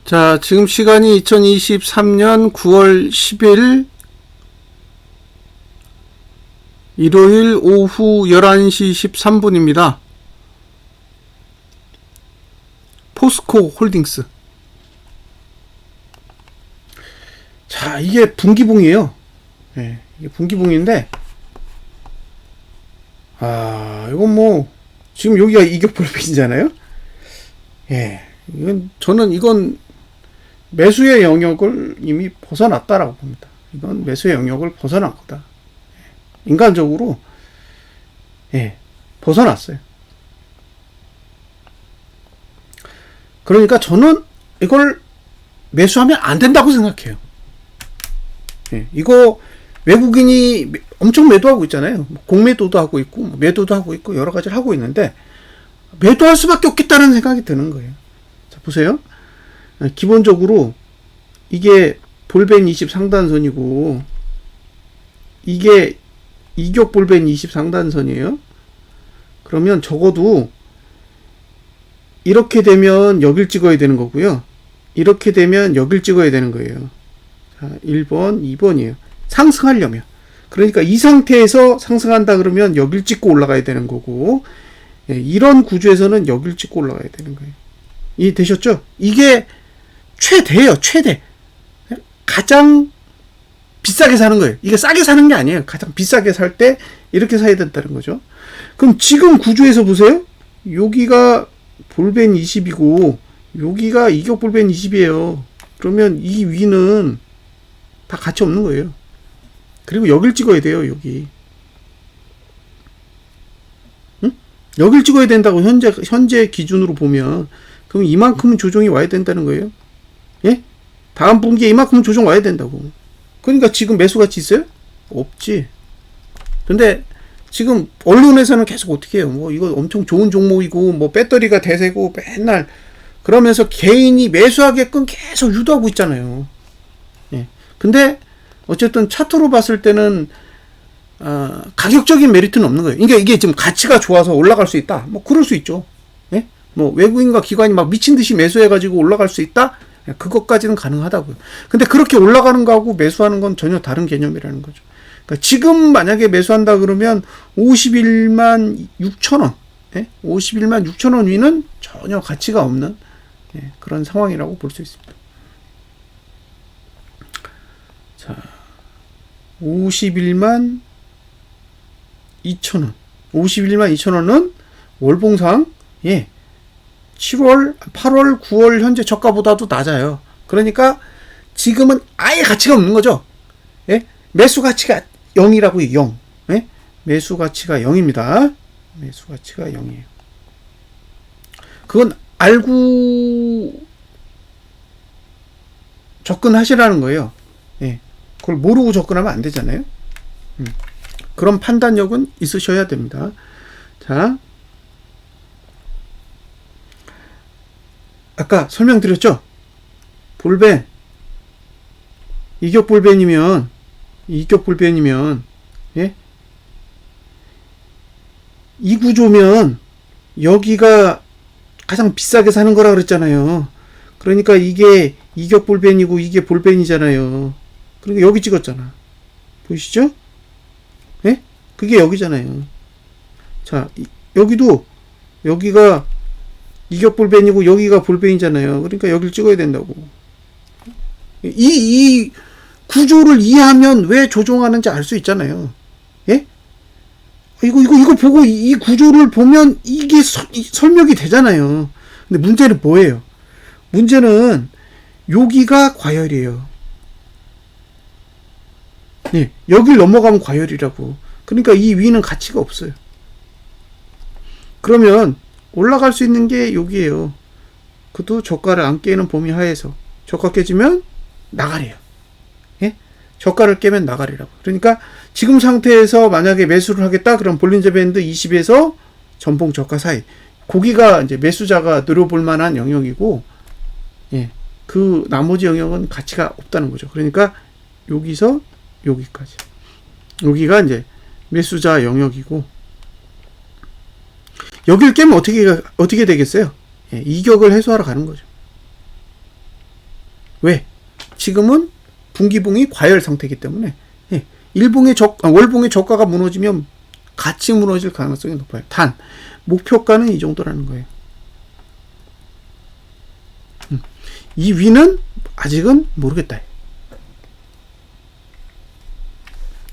자, 지금 시간이 2023년 9월 10일 일요일 오후 11시 13분입니다. 포스코 홀딩스. 자, 이게 분기봉이에요. 네, 이게 분기봉인데, 이건 뭐, 지금 여기가 이격불변이잖아요? 예, 이건 매수의 영역을 이미 벗어났다라고 봅니다. 이건 매수의 영역을 벗어난 거다. 인간적으로, 벗어났어요. 그러니까 저는 이걸 매수하면 안 된다고 생각해요. 이거 외국인이 엄청 매도하고 있잖아요. 공매도도 하고 있고, 매도도 하고 있고, 여러 가지를 하고 있는데, 매도할 수밖에 없겠다는 생각이 드는 거예요. 자, 보세요. 기본적으로, 이게 볼벤 20 상단선이고, 이게 이격 볼벤 20 상단선이에요. 그러면 적어도, 이렇게 되면 여길 찍어야 되는 거고요. 이렇게 되면 여길 찍어야 되는 거예요. 자, 1번, 2번이에요. 상승하려면. 그러니까 이 상태에서 상승한다 그러면 여길 찍고 올라가야 되는 거고, 이런 구조에서는 여길 찍고 올라가야 되는 거예요. 이해되셨죠? 이게 최대예요, 최대. 가장 비싸게 사는 거예요. 이게 싸게 사는 게 아니에요. 가장 비싸게 살 때 이렇게 사야 된다는 거죠. 그럼 지금 구조에서 보세요. 여기가 볼벤 20이고 여기가 이격 볼벤 20이에요. 그러면 이 위는 다 가치 없는 거예요. 그리고 여길 찍어야 돼요. 여기. 응? 여길 찍어야 된다고 현재 기준으로 보면 그럼 이만큼은 조정이 와야 된다는 거예요. 예? 다음 분기에 이만큼은 조정 와야 된다고. 그러니까 지금 매수 가치 있어요? 없지. 근데 지금 언론에서는 계속 어떻게 해요? 뭐 이거 엄청 좋은 종목이고 뭐 배터리가 대세고 맨날 그러면서 개인이 매수하게끔 계속 유도하고 있잖아요. 예. 근데 어쨌든 차트로 봤을 때는 가격적인 메리트는 없는 거예요. 그러니까 이게 지금 가치가 좋아서 올라갈 수 있다. 뭐 그럴 수 있죠. 예? 뭐 외국인과 기관이 막 미친 듯이 매수해가지고 올라갈 수 있다. 그것까지는 가능하다고요. 근데 그렇게 올라가는 거하고 매수하는 건 전혀 다른 개념이라는 거죠. 그러니까 지금 만약에 매수한다 그러면 51만 6천 원, 51만 6천 원 위는 전혀 가치가 없는 그런 상황이라고 볼 수 있습니다. 자, 51만 2천 원, 51만 2천 원은 월봉상 7월, 8월, 9월 현재 저가보다도 낮아요. 그러니까 지금은 아예 가치가 없는 거죠. 매수 가치가 0이라고요. 0. 매수 가치가 0입니다. 매수 가치가 0이에요. 그건 알고 접근하시라는 거예요. 그걸 모르고 접근하면 안 되잖아요. 그런 판단력은 있으셔야 됩니다. 자, 아까 설명드렸죠? 볼벤, 이격 볼벤이면, 이 구조면 여기가 가장 비싸게 사는 거라 그랬잖아요. 그러니까 이게 이격 볼벤이고 이게 볼벤이잖아요. 그러니까 여기 찍었잖아. 보이시죠? 그게 여기잖아요. 자, 여기도 여기가 이격 볼벤이고 여기가 볼벤이잖아요. 그러니까 여기를 찍어야 된다고. 이 구조를 이해하면 왜 조종하는지 알 수 있잖아요. 이거 보고 이 구조를 보면 이게 설명이 되잖아요. 근데 문제는 뭐예요? 문제는 여기가 과열이에요. 여길 넘어가면 과열이라고. 그러니까 이 위는 가치가 없어요. 그러면 올라갈 수 있는 게 여기에요. 그도 저가를 안 깨는 범위 하에서. 저가 깨지면 나가래요. 저가를 깨면 나가리라고. 그러니까 지금 상태에서 만약에 매수를 하겠다 그럼 볼린저 밴드 20에서 전봉 저가 사이. 거기가 이제 매수자가 노려볼 만한 영역이고, 그 나머지 영역은 가치가 없다는 거죠. 그러니까 여기서 여기까지. 여기가 이제 매수자 영역이고, 여기를 깨면 어떻게 되겠어요? 이격을 해소하러 가는 거죠. 왜? 지금은 분기봉이 과열 상태이기 때문에 월봉의 저가가 무너지면 같이 무너질 가능성이 높아요. 단 목표가는 이 정도라는 거예요. 이 위는 아직은 모르겠다.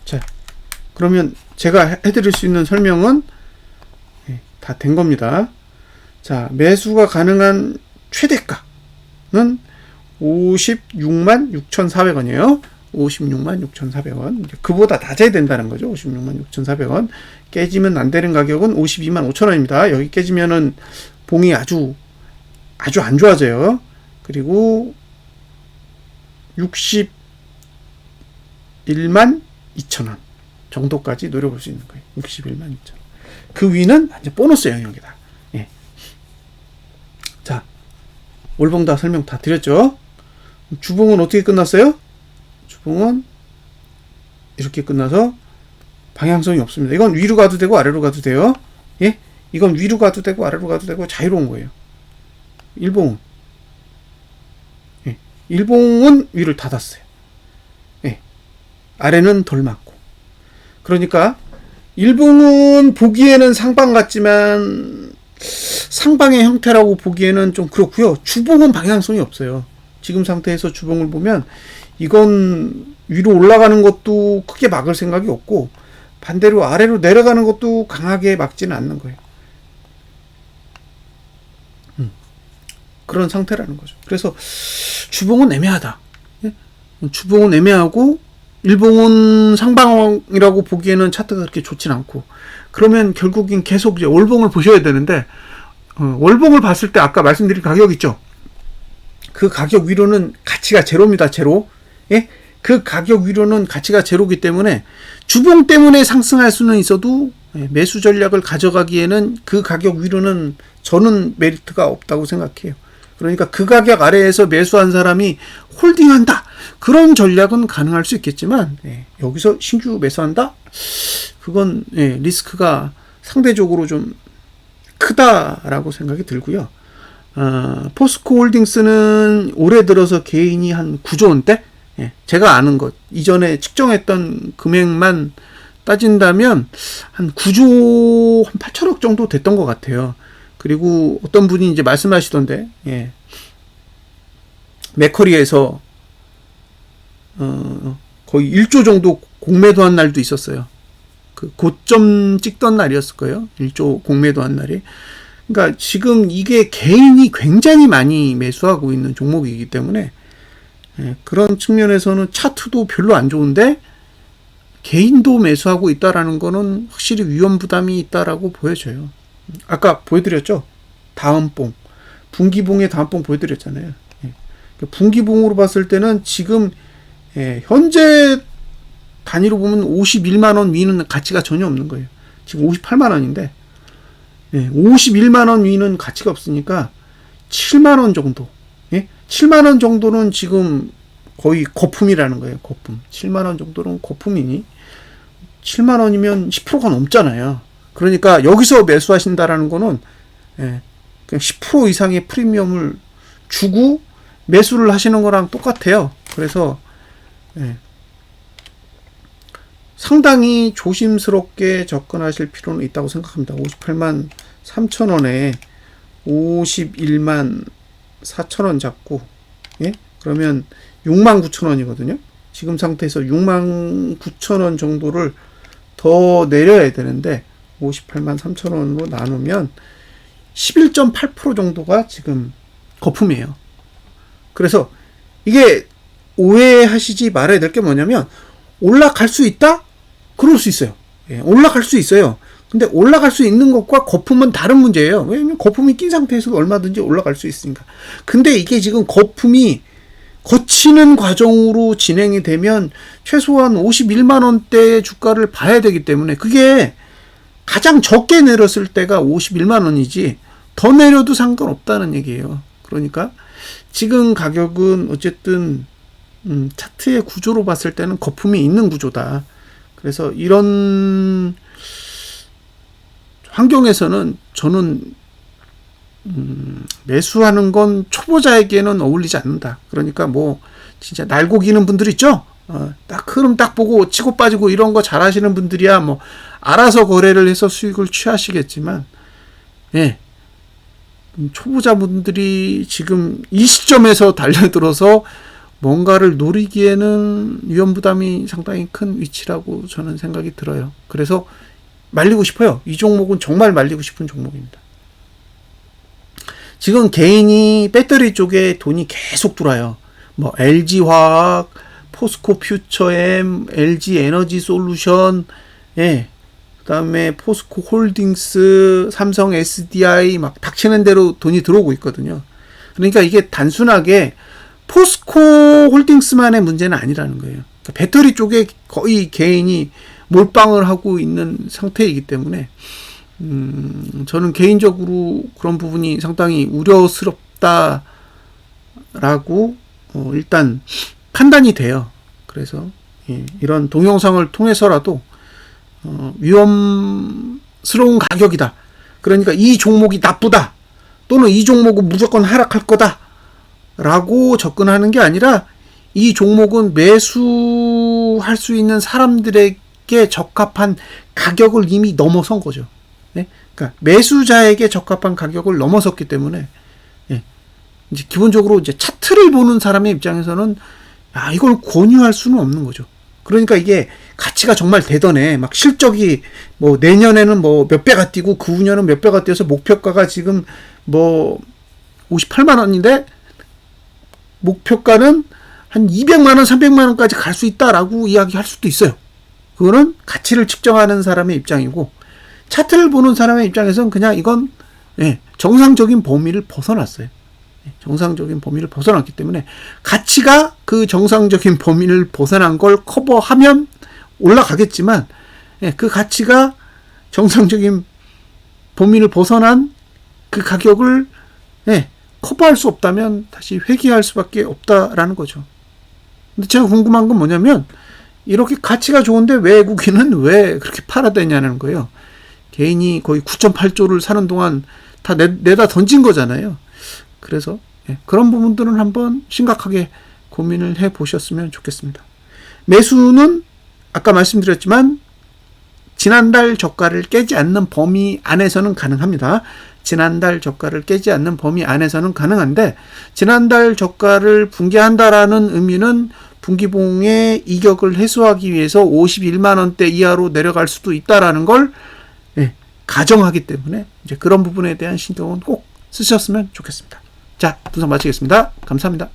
자, 그러면 제가 해드릴 수 있는 설명은 다 된 겁니다. 자, 매수가 가능한 최대가는 56만 6,400원이에요. 56만 6,400원. 그보다 낮아야 된다는 거죠. 56만 6,400원. 깨지면 안 되는 가격은 52만 5천원입니다. 여기 깨지면은 봉이 아주 안 좋아져요. 그리고 61만 2천원 정도까지 노려볼 수 있는 거예요. 61만 2천원. 그 위는 완전 보너스 영역이다. 예. 자, 월봉 다 설명 다 드렸죠. 주봉은 어떻게 끝났어요? 주봉은 이렇게 끝나서 방향성이 없습니다. 이건 위로 가도 되고 아래로 가도 돼요. 예? 이건 위로 가도 되고 아래로 가도 되고 자유로운 거예요. 일봉은 일봉은 위를 닫았어요. 예. 아래는 덜 맞고. 그러니까 일봉은 보기에는 상방 같지만 상방의 형태라고 보기에는 좀 그렇고요. 주봉은 방향성이 없어요. 지금 상태에서 주봉을 보면 이건 위로 올라가는 것도 크게 막을 생각이 없고 반대로 아래로 내려가는 것도 강하게 막지는 않는 거예요. 그런 상태라는 거죠. 그래서 주봉은 애매하다. 주봉은 애매하고 일봉은 상방이라고 보기에는 차트가 그렇게 좋진 않고, 그러면 결국엔 계속 이제 월봉을 보셔야 되는데, 월봉을 봤을 때 아까 말씀드린 가격 있죠? 그 가격 위로는 가치가 제로입니다. 제로. 예? 그 가격 위로는 가치가 제로이기 때문에 주봉 때문에 상승할 수는 있어도 매수 전략을 가져가기에는 그 가격 위로는 저는 메리트가 없다고 생각해요. 그러니까 그 가격 아래에서 매수한 사람이 홀딩한다, 그런 전략은 가능할 수 있겠지만 여기서 신규 매수한다? 그건 리스크가 상대적으로 좀 크다라고 생각이 들고요. 포스코 홀딩스는 올해 들어서 개인이 한 9조 원대? 제가 아는 것, 이전에 측정했던 금액만 따진다면 한 9조 한 8천억 정도 됐던 것 같아요. 그리고 어떤 분이 이제 말씀하시던데, 맥커리에서 거의 1조 정도 공매도한 날도 있었어요. 그 고점 찍던 날이었을 거예요. 1조 공매도한 날이. 그러니까 지금 이게 개인이 굉장히 많이 매수하고 있는 종목이기 때문에 그런 측면에서는 차트도 별로 안 좋은데 개인도 매수하고 있다라는 거는 확실히 위험 부담이 있다라고 보여져요. 아까 보여드렸죠? 다음봉, 분기봉의 다음봉 보여드렸잖아요. 분기봉으로 봤을 때는 지금 현재 단위로 보면 51만원 위는 가치가 전혀 없는 거예요. 지금 58만원인데 51만원 위는 가치가 없으니까 7만원 정도, 7만원 정도는 지금 거의 거품이라는 거예요. 거품. 7만원 정도는 거품이니 7만원이면 10%가 넘잖아요. 그러니까 여기서 매수하신다라는 거는 그냥 10% 이상의 프리미엄을 주고 매수를 하시는 거랑 똑같아요. 그래서 상당히 조심스럽게 접근하실 필요는 있다고 생각합니다. 58만 3천원에 51만 4천원 잡고, 그러면 6만 9천원이거든요. 지금 상태에서 6만 9천원 정도를 더 내려야 되는데 58만 3천원으로 나누면 11.8% 정도가 지금 거품이에요. 그래서 이게 오해하시지 말아야 될 게 뭐냐면, 올라갈 수 있다? 그럴 수 있어요. 올라갈 수 있어요. 근데 올라갈 수 있는 것과 거품은 다른 문제예요. 왜냐면 거품이 낀 상태에서 얼마든지 올라갈 수 있으니까. 근데 이게 지금 거품이 거치는 과정으로 진행이 되면 최소한 51만원대의 주가를 봐야 되기 때문에, 그게 가장 적게 내렸을 때가 51만원이지 더 내려도 상관없다는 얘기예요. 그러니까 지금 가격은 어쨌든 차트의 구조로 봤을 때는 거품이 있는 구조다. 그래서 이런 환경에서는 저는 매수하는 건 초보자에게는 어울리지 않는다. 그러니까 뭐 진짜 날고기는 분들 있죠. 딱 흐름 딱 보고 치고 빠지고 이런 거 잘하시는 분들이야 뭐 알아서 거래를 해서 수익을 취하시겠지만, 예, 초보자분들이 지금 이 시점에서 달려들어서 뭔가를 노리기에는 위험 부담이 상당히 큰 위치라고 저는 생각이 들어요. 그래서 말리고 싶어요. 이 종목은 정말 말리고 싶은 종목입니다. 지금 개인이 배터리 쪽에 돈이 계속 들어와요. 뭐 LG화학, 포스코 퓨처엠, LG 에너지 솔루션, 예, 그다음에 포스코 홀딩스, 삼성 SDI 막 닥치는 대로 돈이 들어오고 있거든요. 그러니까 이게 단순하게 포스코 홀딩스만의 문제는 아니라는 거예요. 그러니까 배터리 쪽에 거의 개인이 몰빵을 하고 있는 상태이기 때문에 저는 개인적으로 그런 부분이 상당히 우려스럽다라고 일단 판단이 돼요. 그래서 이런 동영상을 통해서라도 위험스러운 가격이다. 그러니까 이 종목이 나쁘다. 또는 이 종목은 무조건 하락할 거다. 라고 접근하는 게 아니라 이 종목은 매수할 수 있는 사람들에게 적합한 가격을 이미 넘어선 거죠. 네? 그러니까 매수자에게 적합한 가격을 넘어섰기 때문에, 예, 이제 기본적으로 이제 차트를 보는 사람의 입장에서는 이걸 권유할 수는 없는 거죠. 그러니까 이게 가치가 정말 대단해. 막 실적이 뭐 내년에는 뭐 몇 배가 뛰고 그 후년은 몇 배가 뛰어서 목표가가 지금 뭐 58만 원인데 목표가는 한 200만 원, 300만 원까지 갈 수 있다라고 이야기할 수도 있어요. 그거는 가치를 측정하는 사람의 입장이고, 차트를 보는 사람의 입장에서는 그냥 이건 정상적인 범위를 벗어났어요. 정상적인 범위를 벗어났기 때문에 가치가 그 정상적인 범위를 벗어난 걸 커버하면 올라가겠지만, 그 가치가 정상적인 범위를 벗어난 그 가격을 커버할 수 없다면 다시 회귀할 수밖에 없다라는 거죠. 근데 제가 궁금한 건 뭐냐면, 이렇게 가치가 좋은데 외국인은 왜 그렇게 팔아대냐는 거예요. 개인이 거의 9.8조를 사는 동안 다 내다 던진 거잖아요. 그래서 그런 부분들은 한번 심각하게 고민을 해 보셨으면 좋겠습니다. 매수는 아까 말씀드렸지만 지난달 저가를 깨지 않는 범위 안에서는 가능합니다. 지난달 저가를 깨지 않는 범위 안에서는 가능한데, 지난달 저가를 붕괴한다라는 의미는 분기봉의 이격을 해소하기 위해서 51만 원대 이하로 내려갈 수도 있다라는 걸 가정하기 때문에 이제 그런 부분에 대한 신경은 꼭 쓰셨으면 좋겠습니다. 자, 분석 마치겠습니다. 감사합니다.